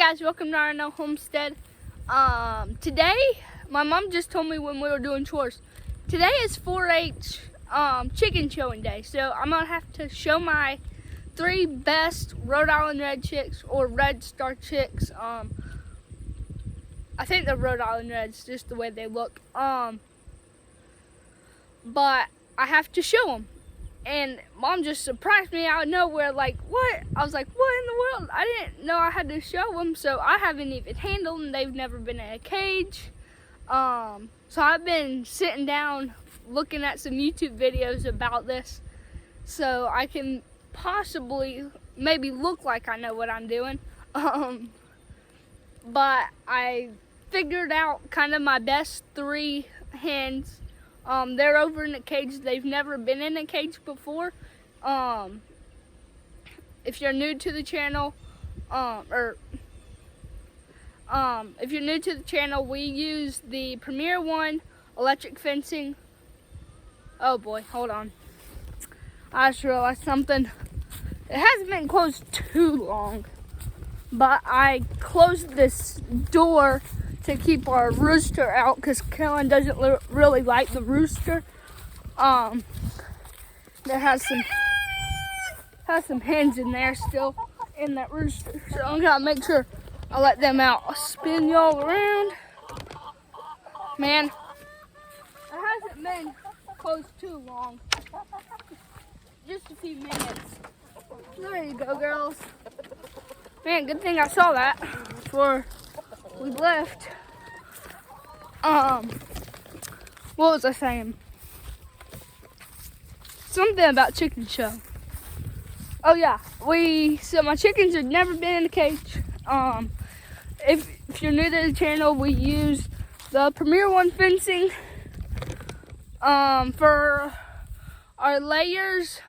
guys, welcome to our no homestead. Today, my mom just told me when we were doing chores. Today is 4-H chicken showing day, so I'm gonna have to show my 3 best Rhode Island Red chicks or Red Star chicks. I think they're Rhode Island Reds, just the way they look. But I have to show them. And Mom just surprised me out of nowhere, like, what? I was like, what in the world? I didn't know I had to show them, so I haven't even handled them. They've never been in a cage. So I've been sitting down looking at some YouTube videos about this so I can possibly maybe look like I know what I'm doing. But I figured out kind of my best 3 hens. They're over in a cage. They've never been in a cage before. If you're new to the channel, if you're new to the channel, we use the Premier One electric fencing. Oh boy, hold on. I just realized something. It hasn't been closed too long, but I closed this door to keep our rooster out because Kellen doesn't really like the rooster. There has some hens in there still in that rooster, so I'm gonna make sure I let them out. I'll spin y'all around. Man, it hasn't been closed too long. Just a few minutes. There you go, girls. Man, good thing I saw that before we left. What was I saying? Something about chicken show. Oh yeah, so my chickens have never been in a cage. If you're new to the channel, we use the Premier One fencing for our layers.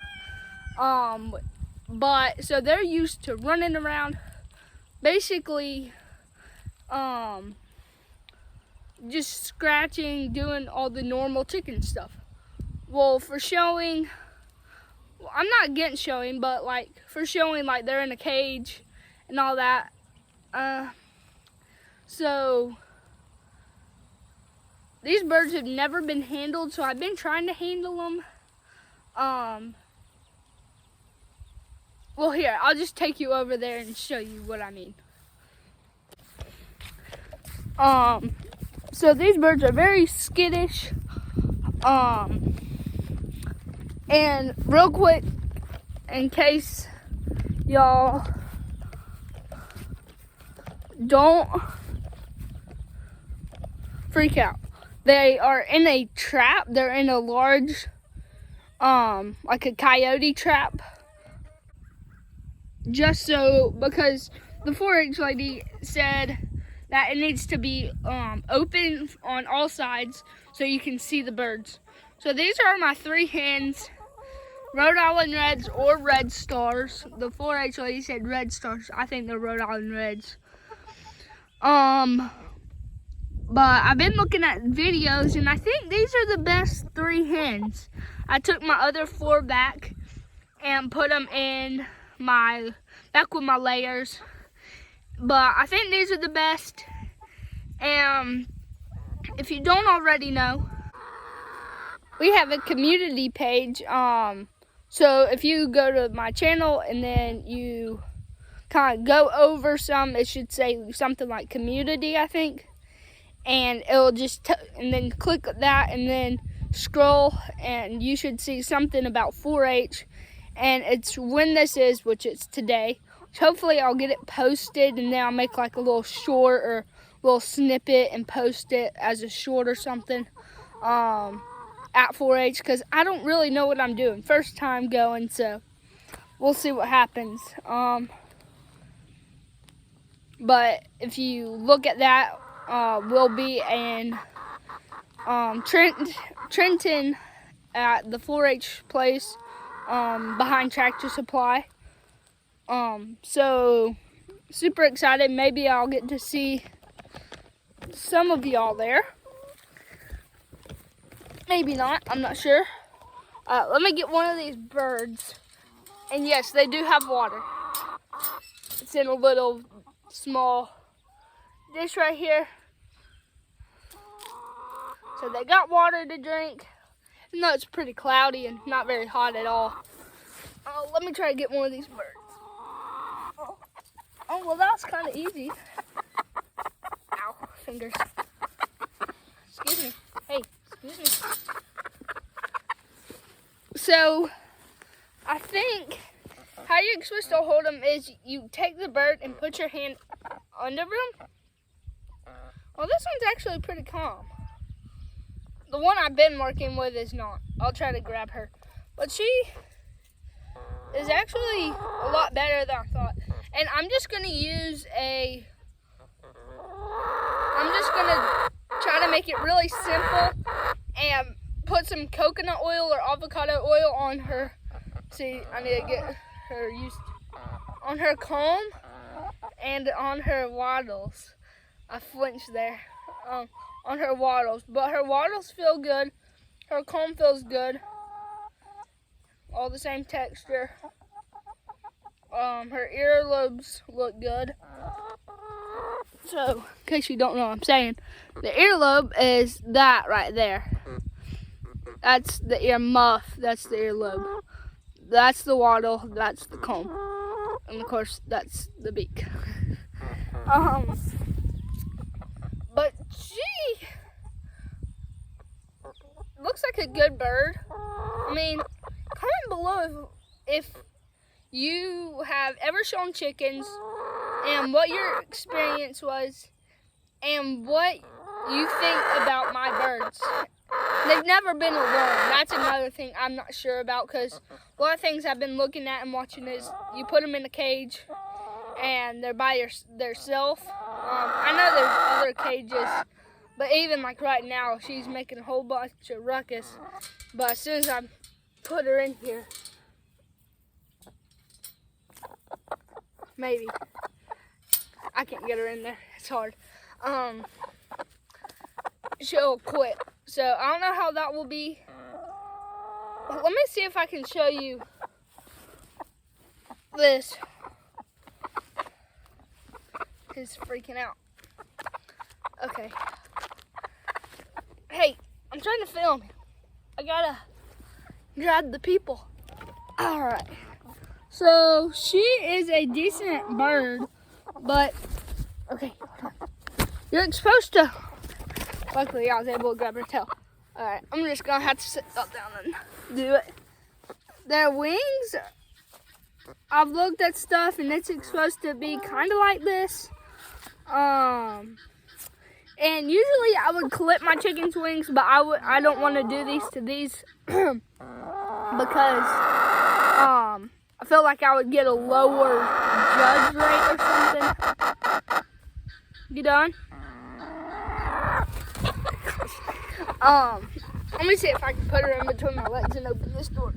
But so they're used to running around, basically just scratching, doing all the normal chicken stuff. Well, for showing, I'm not against showing, but like for showing like they're in a cage and all that. So these birds have never been handled, so I've been trying to handle them. Well, here, I'll just take you over there and show you what I mean. So these birds are very skittish. And real quick, in case y'all don't freak out, they are in a trap. They're in a large, like a coyote trap. Just so, because the 4-H lady said that it needs to be open on all sides so you can see the birds. So these are my 3 hens, Rhode Island Reds or Red Stars. The 4-H lady said Red Stars. I think they're Rhode Island Reds. But I've been looking at videos and I think these are the best 3 hens. I took my other 4 back and put them in back with my layers, but I think these are the best. And if you don't already know, we have a community page. So if you go to my channel and then you kind of go over it should say something like community, I think, and it'll just and then click that and then scroll and you should see something about 4-H. And it's when this is, which it's today. Hopefully I'll get it posted and then I'll make like a little short or little snippet and post it as a short or something at 4-H, because I don't really know what I'm doing. First time going, so we'll see what happens. But if you look at that, we'll be in Trenton at the 4-H place. Behind Tractor Supply. So super excited. Maybe I'll get to see some of y'all there. Maybe not, I'm not sure. Let me get one of these birds. And yes, they do have water. It's in a little small dish right here. So they got water to drink. Even though it's pretty cloudy and not very hot at all. Let me try to get one of these birds. Oh, well, that was kind of easy. Ow, fingers. Excuse me. Hey, excuse me. So, I think how you're supposed to hold them is you take the bird and put your hand under them. Well, this one's actually pretty calm. The one I've been working with is not. I'll try to grab her. But she is actually a lot better than I thought. And I'm just going to try to make it really simple and put some coconut oil or avocado oil on her. See, I need to get her used on her comb and on her wattles. I flinched there. On her wattles, but her wattles feel good. Her comb feels good. All the same texture. Her earlobes look good. So, in case you don't know what I'm saying, the earlobe is that right there. That's the ear muff. That's the earlobe. That's the wattle. That's the comb. And of course, that's the beak. But she looks like a good bird. I mean, comment below if you have ever shown chickens and what your experience was and what you think about my birds. They've never been alone. That's another thing I'm not sure about, because a lot of things I've been looking at and watching is you put them in a cage and they're by themselves. I know there's other cages, but even like right now, she's making a whole bunch of ruckus. But as soon as I put her in here, maybe I can't get her in there. It's hard. She'll quit. So I don't know how that will be. Let me see if I can show you this. He's freaking out. Okay. Hey, I'm trying to film. I gotta grab the people. Alright. So, she is a decent bird, but, okay. You're supposed to, luckily I was able to grab her tail. Alright, I'm just gonna have to sit down and do it. Their wings, I've looked at stuff and it's supposed to be kind of like this. And usually I would clip my chicken's wings, but I don't want to do these to these because I feel like I would get a lower judge rate or something. You done? Let me see if I can put her in between my legs and open this door.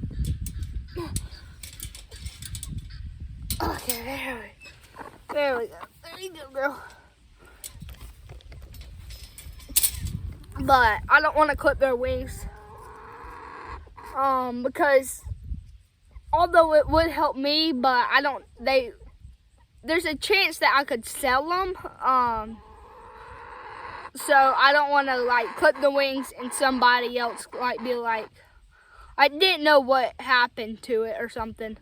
Okay, there we go. There you go, girl. But I don't want to clip their wings. Because although it would help me, but there's a chance that I could sell them. So I don't want to like clip the wings and somebody else like be like, I didn't know what happened to it or something.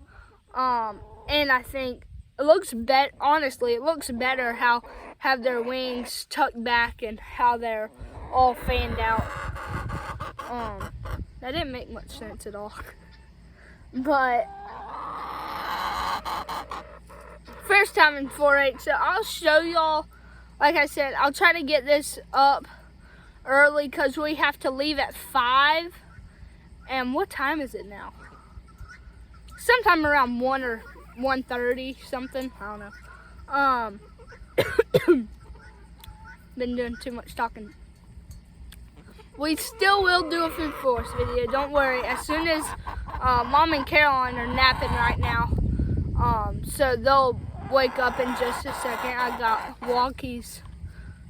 And I think it looks better, honestly, it looks better how have their wings tucked back and how they're all fanned out. That didn't make much sense at all. But first time in 4-H, so I'll show y'all. Like I said, I'll try to get this up early because we have to leave at 5. And what time is it now? Sometime around 1 or 1:30 something. I don't know. Been doing too much talking. We still will do a food force video. Don't worry. As soon as Mom and Caroline are napping right now, so they'll wake up in just a second. I got walkies,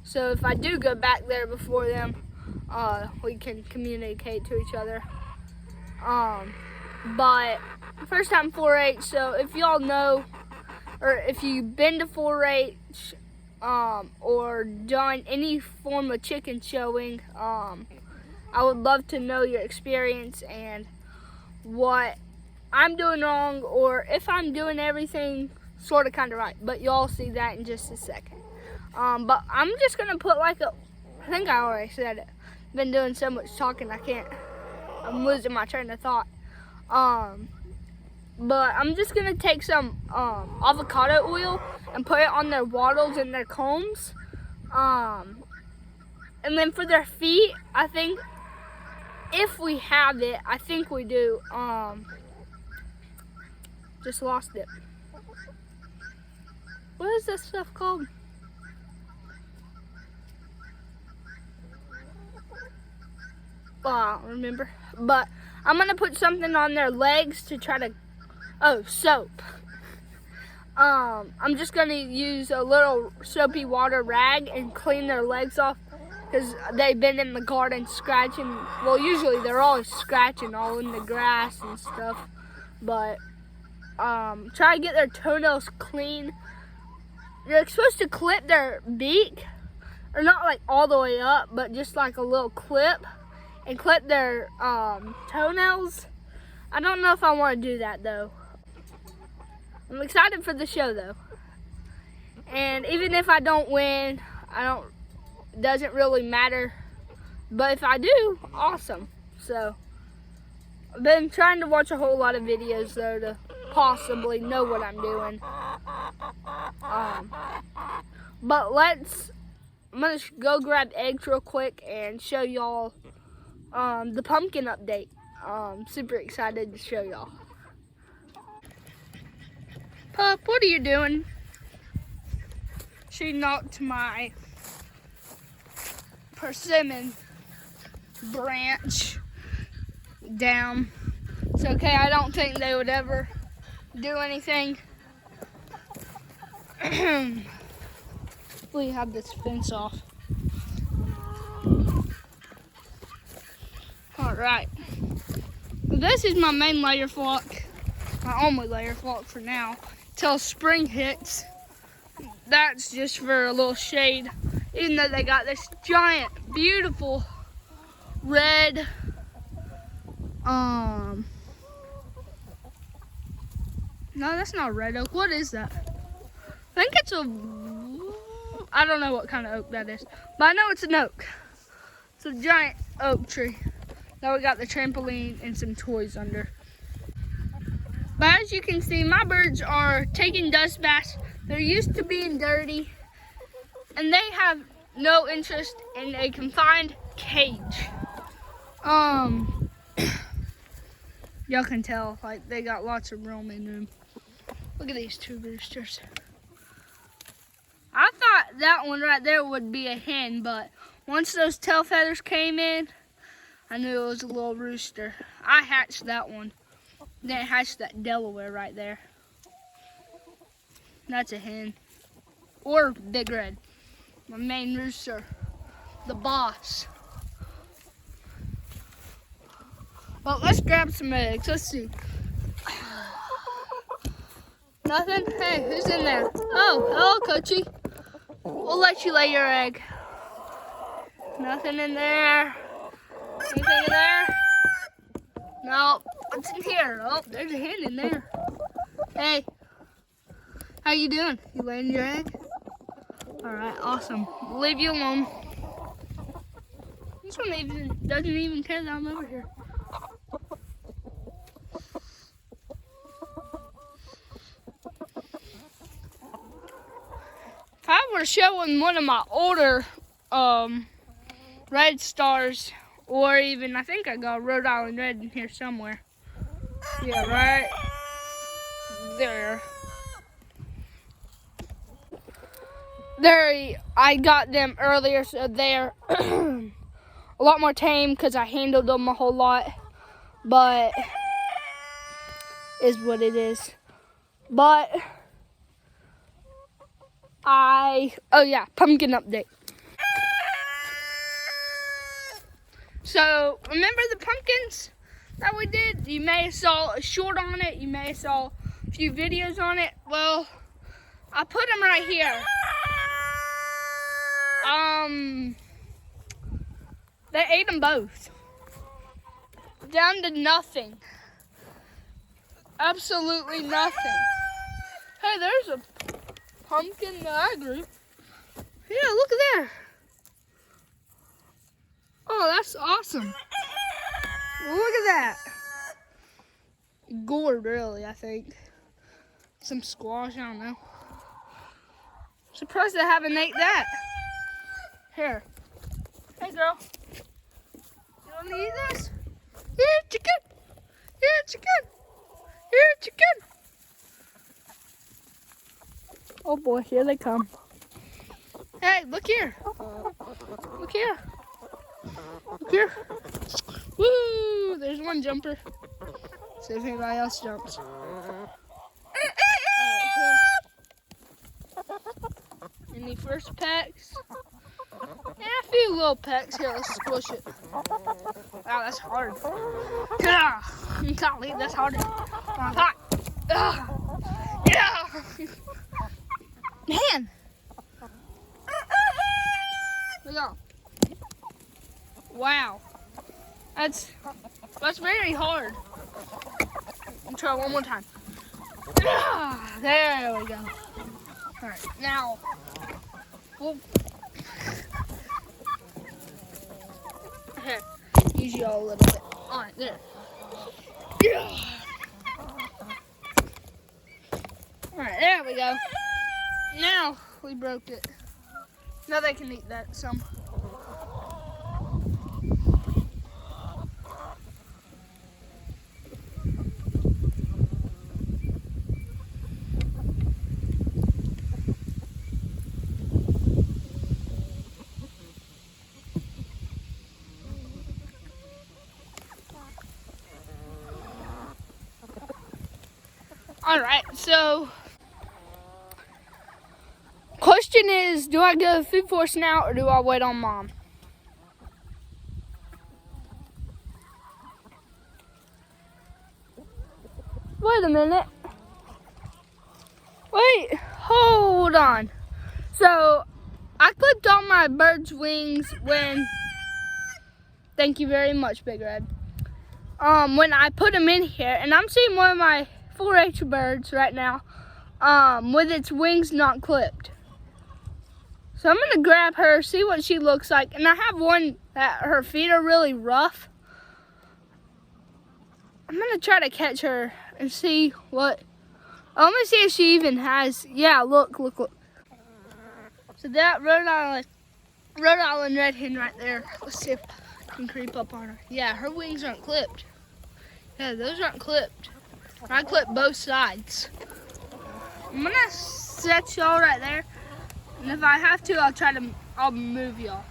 so if I do go back there before them, we can communicate to each other. But first time 4-H, so if y'all know, or if you've been to 4-H or done any form of chicken showing, I would love to know your experience and what I'm doing wrong, or if I'm doing everything sort of kind of right. But you'll see that in just a second. But I'm just gonna put I think I already said it. Been doing so much talking I'm losing my train of thought. But I'm just gonna take some avocado oil and put it on their wattles and their combs. And then for their feet, I think if we have it, I think we do. Just lost it. What is this stuff called? I don't remember. But I'm gonna put something on their legs to try to, soap. I'm just gonna use a little soapy water rag and clean their legs off, because they've been in the garden scratching. Well, usually they're always scratching all in the grass and stuff. But try to get their toenails clean. You're supposed to clip their beak, or not all the way up, but just a little clip, and clip their toenails. I don't know if I want to do that though. I'm excited for the show though. And even if I don't win, it doesn't really matter. But if I do, awesome. So I've been trying to watch a whole lot of videos though to possibly know what I'm doing. But I'm gonna go grab eggs real quick and show y'all the pumpkin update. Super excited to show y'all. Pup, what are you doing? She knocked my persimmon branch down. It's okay, I don't think they would ever do anything. We have this fence off. Alright. This is my main layer flock. My only layer flock for now. Till spring hits. That's just for a little shade. Even though they got this giant, beautiful red no, that's not red oak. What is that? I think it's I don't know what kind of oak that is, but I know it's an oak. It's a giant oak tree. Now we got the trampoline and some toys under. But as you can see, my birds are taking dust baths. They're used to being dirty, and they have no interest in a confined cage. Y'all can tell, they got lots of room in them. Look at these two roosters. I thought that one right there would be a hen, but once those tail feathers came in, I knew it was a little rooster. I hatched that one. Then I hatched that Delaware right there. That's a hen. Or Big Red. My main rooster. The boss. Well, let's grab some eggs. Let's see. Nothing? Hey, who's in there? Oh, hello, Coachy. We'll let you lay your egg. Nothing in there. Anything in there? No. What's in here? Oh, there's a hen in there. Hey. How you doing? You laying your egg? Alright, awesome. We'll leave you alone. This one doesn't even care that I'm over here. If I were showing one of my older Red Stars, or even, I think I got a Rhode Island Red in here somewhere. Yeah, right there. There, I got them earlier, so they're a lot more tame because I handled them a whole lot. But, is what it is. But, oh yeah, pumpkin update. So, remember the pumpkins that we did? You may have saw a short on it, you may have saw a few videos on it. Well, I put them right here. They ate them both. Down to nothing. Absolutely nothing. Hey, there's a pumpkin that I grew. Yeah, look at there. Oh, that's awesome. Look at that. Gourd, really, I think. Some squash, I don't know. Surprised I haven't ate that. Here. Hey, girl. You want to eat this? Here, chicken. Here, chicken. Here, chicken. Oh boy, here they come. Hey, look here. Look here. Look here. Woo! There's one jumper. See if anybody else jumps. Any first pecks? Yeah, a few little pecks. Here, let's squish it. Wow, that's hard. Golly, that's harder than I thought. Yeah. Man. Look out. Wow. That's very hard. I'll try one more time. There we go. All right, now we'll here, use y'all a little bit. All right, there. Yeah. All right, there we go. Now we broke it. Now they can eat that some. All right, so question is, do I go food forest now or do I wait on Mom? Wait a minute. Wait, hold on. So I clipped all my bird's wings when, thank you very much, Big Red. When I put them in here, and I'm seeing one of my 4-H birds right now with its wings not clipped. So I'm gonna grab her, see what she looks like. And I have one that her feet are really rough. I'm gonna try to catch her and see what, let me see if she even has, yeah, look. So that Rhode Island Red hen right there, let's see if I can creep up on her. Yeah, her wings aren't clipped. Yeah, those aren't clipped. I clip both sides. I'm gonna set y'all right there, and if I have to, I'll move y'all.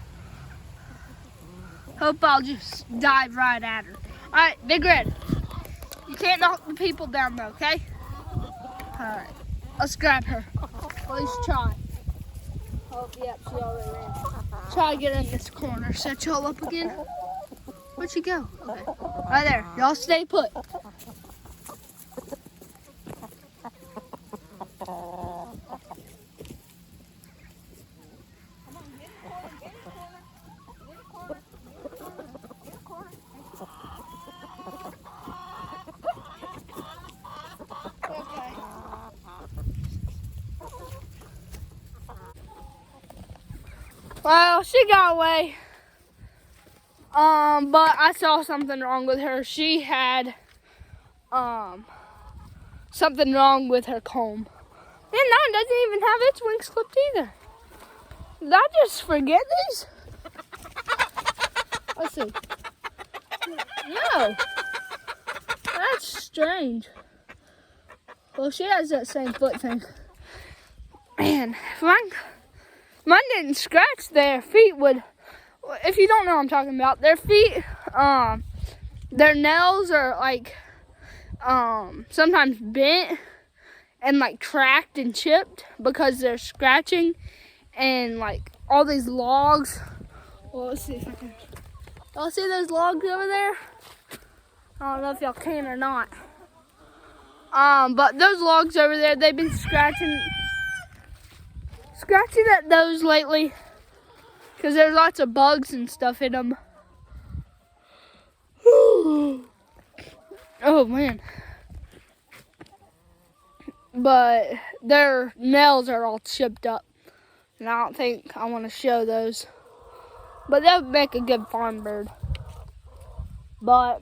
Hope I'll just dive right at her. All right, Big Red, you can't knock the people down though, okay? All right, let's grab her. At least try. Oh, yep, she already ran. Try to get in this corner. Set y'all up again. Where'd she go? Okay, right there. Y'all stay put. Well, she got away. But I saw something wrong with her. She had something wrong with her comb. And now it doesn't even have its wings clipped either. Did I just forget these? Let's see. No. That's strange. Well, she has that same foot thing. Man, if mine didn't scratch, their feet would, if you don't know what I'm talking about, their feet, their nails are like, sometimes bent and like cracked and chipped because they're scratching and like all these logs. Well, let's see if I can, y'all see those logs over there? I don't know if y'all can or not. But those logs over there, they've been scratching scratching at those lately because there's lots of bugs and stuff in them. Oh man. But their nails are all chipped up, and I don't think I want to show those. But that would make a good farm bird. But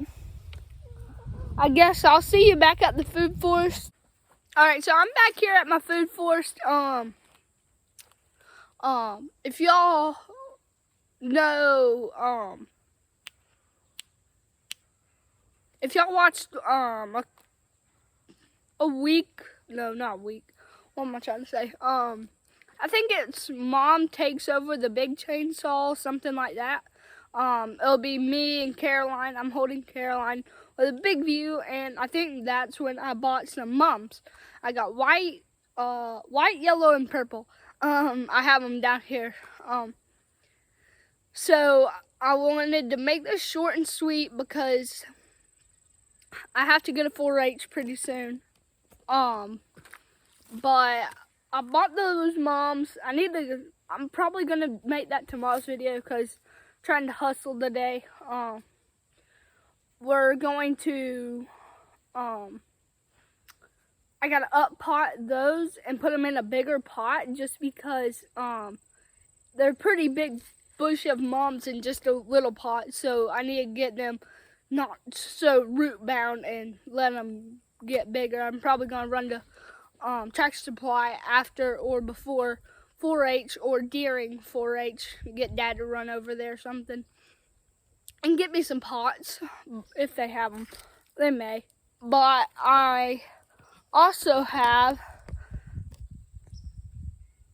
I guess I'll see you back at the food forest. Alright, so I'm back here at my food forest. If y'all know, if y'all watched a week, no, not a week, what am I trying to say? I think it's Mom Takes Over the Big Chainsaw, something like that. It'll be me and Caroline. I'm holding Caroline with a big view, and I think that's when I bought some mums. I got white, yellow, and purple. I have them down here. So I wanted to make this short and sweet because I have to go to 4-H pretty soon. But I bought those mums. I'm probably gonna make that tomorrow's video because I'm trying to hustle today. We're going to, I gotta up pot those and put them in a bigger pot just because they're pretty big bush of mums in just a little pot. So I need to get them not so root bound and let them get bigger. I'm probably gonna run to Tractor Supply after or before 4-H or during 4-H. Get Dad to run over there or something and get me some pots if they have them. They may. But I also have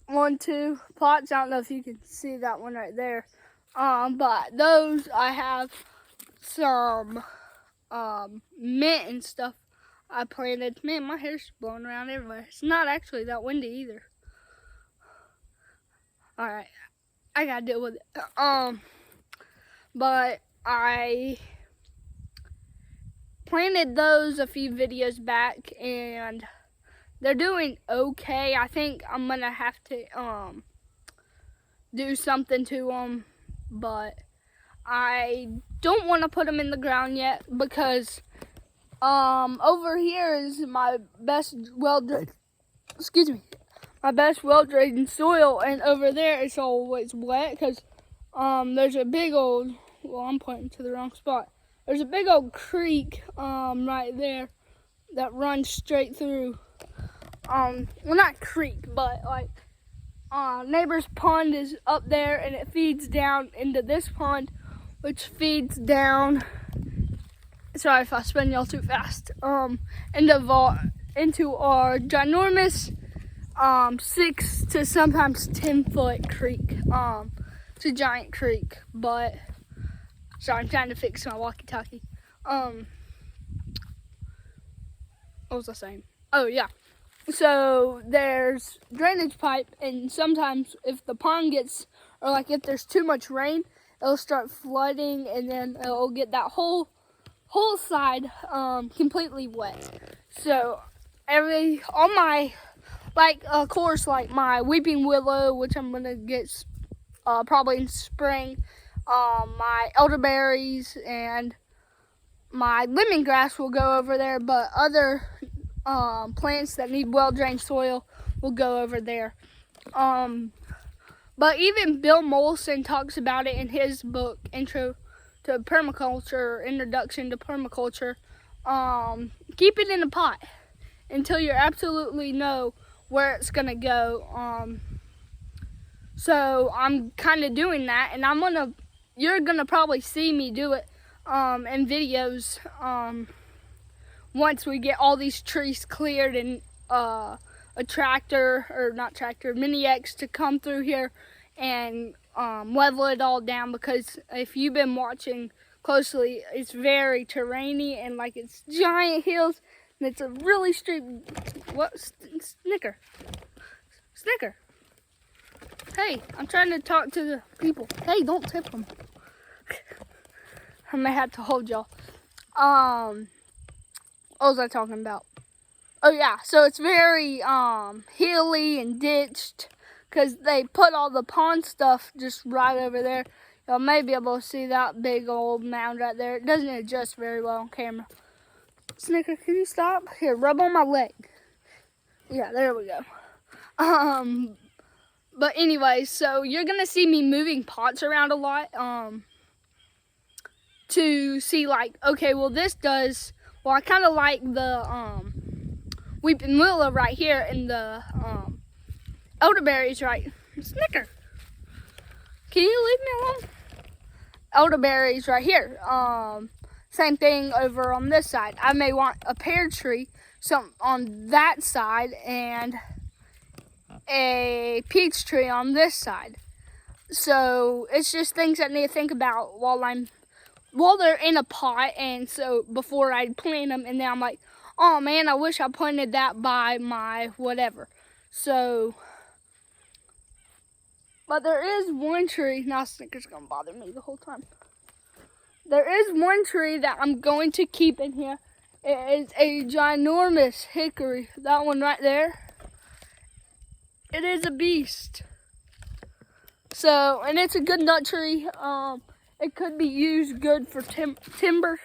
2 pots. I don't know if you can see that one right there. But those I have some mint and stuff I planted. Man, my hair's blowing around everywhere. It's not actually that windy either. Alright, I gotta deal with it. But I planted those a few videos back and they're doing okay. I think I'm gonna have to do something to them, but I don't want to put them in the ground yet because over here is my best well-drained soil, and over there it's always wet because there's a big old, well, I'm pointing to the wrong spot. There's a big old creek right there that runs straight through. Well, not creek, but like neighbor's pond is up there, and it feeds down into this pond, which feeds down. Sorry if I spin y'all too fast. Into our ginormous 6 to sometimes 10-foot creek. It's a giant creek, but sorry, I'm trying to fix my walkie-talkie. What was I saying? Oh yeah. So there's drainage pipe, and sometimes if the pond gets, or like if there's too much rain, it'll start flooding, and then it'll get that whole side completely wet. So all my, like of course, like my weeping willow, which I'm gonna get probably in spring, my elderberries and my lemongrass will go over there, but other plants that need well-drained soil will go over there. But even Bill Mollison talks about it in his book, Intro to Permaculture, Introduction to Permaculture. Keep it in a pot until you absolutely know where it's gonna go. So I'm kind of doing that, and you're gonna probably see me do it in videos once we get all these trees cleared and a Mini X to come through here and level it all down, because if you've been watching closely, it's very terrainy and like it's giant hills, and it's a really straight. What? Snicker. Hey, I'm trying to talk to the people. Hey, don't tip them. I may have to hold y'all. What was I talking about? Oh yeah, so it's very hilly and ditched, because they put all the pond stuff just right over there. Y'all may be able to see that big old mound right there. It doesn't adjust very well on camera. Snicker, can you stop? Here, rub on my leg. Yeah, there we go. But anyway, so you're gonna see me moving pots around a lot. To see like, okay, well this does, well I kind of like the weeping willow right here and the elderberries right. Snicker, can you leave me alone? Elderberries right here. Same thing over on this side. I may want a pear tree, some on that side, and a peach tree on this side. So it's just things I need to think about while they're in a pot, and so before I plant them, and then I'm like, oh man, I wish I planted that by my whatever. So, but there is one tree, now Snicker's gonna bother me the whole time. There is one tree that I'm going to keep in here. It is a ginormous hickory, that one right there. It is a beast. So, and it's a good nut tree. It could be used good for timber.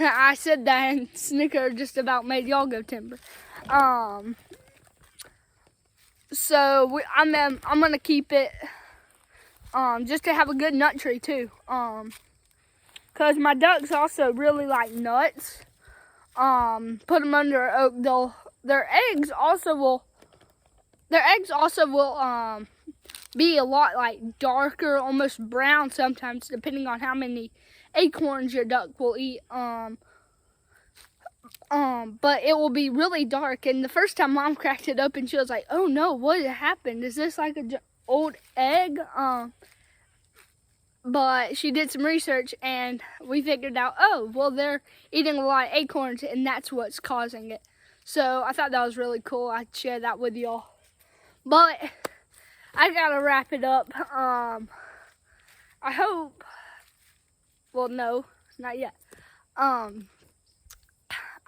I said that and Snicker just about made y'all go timber. So I'm gonna keep it just to have a good nut tree too. Cause my ducks also really like nuts. Put them under oak. Their eggs also will be a lot like darker, almost brown sometimes, depending on how many acorns your duck will eat. But it will be really dark. And the first time Mom cracked it open, she was like, "Oh no, what happened? Is this like an old egg?" But she did some research and we figured out, oh, well, they're eating a lot of acorns and that's what's causing it. So I thought that was really cool. I'd share that with y'all. But I gotta wrap it up. I hope, well, no, not yet. I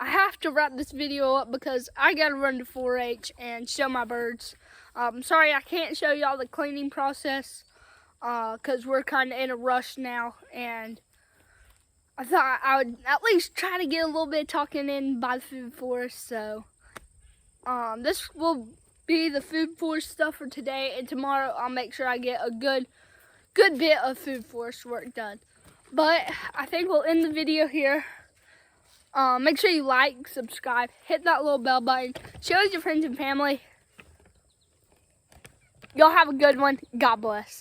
have to wrap this video up because I gotta run to 4-H and show my birds. Sorry I can't show y'all the cleaning process because we're kind of in a rush now, and I thought I would at least try to get a little bit talking in by the food forest. So this will be the food forest stuff for today, and tomorrow I'll make sure I get a good bit of food forest work done. But I think we'll end the video here. Make sure you like, subscribe, hit that little bell button, share with your friends and family. Y'all have a good one. God bless.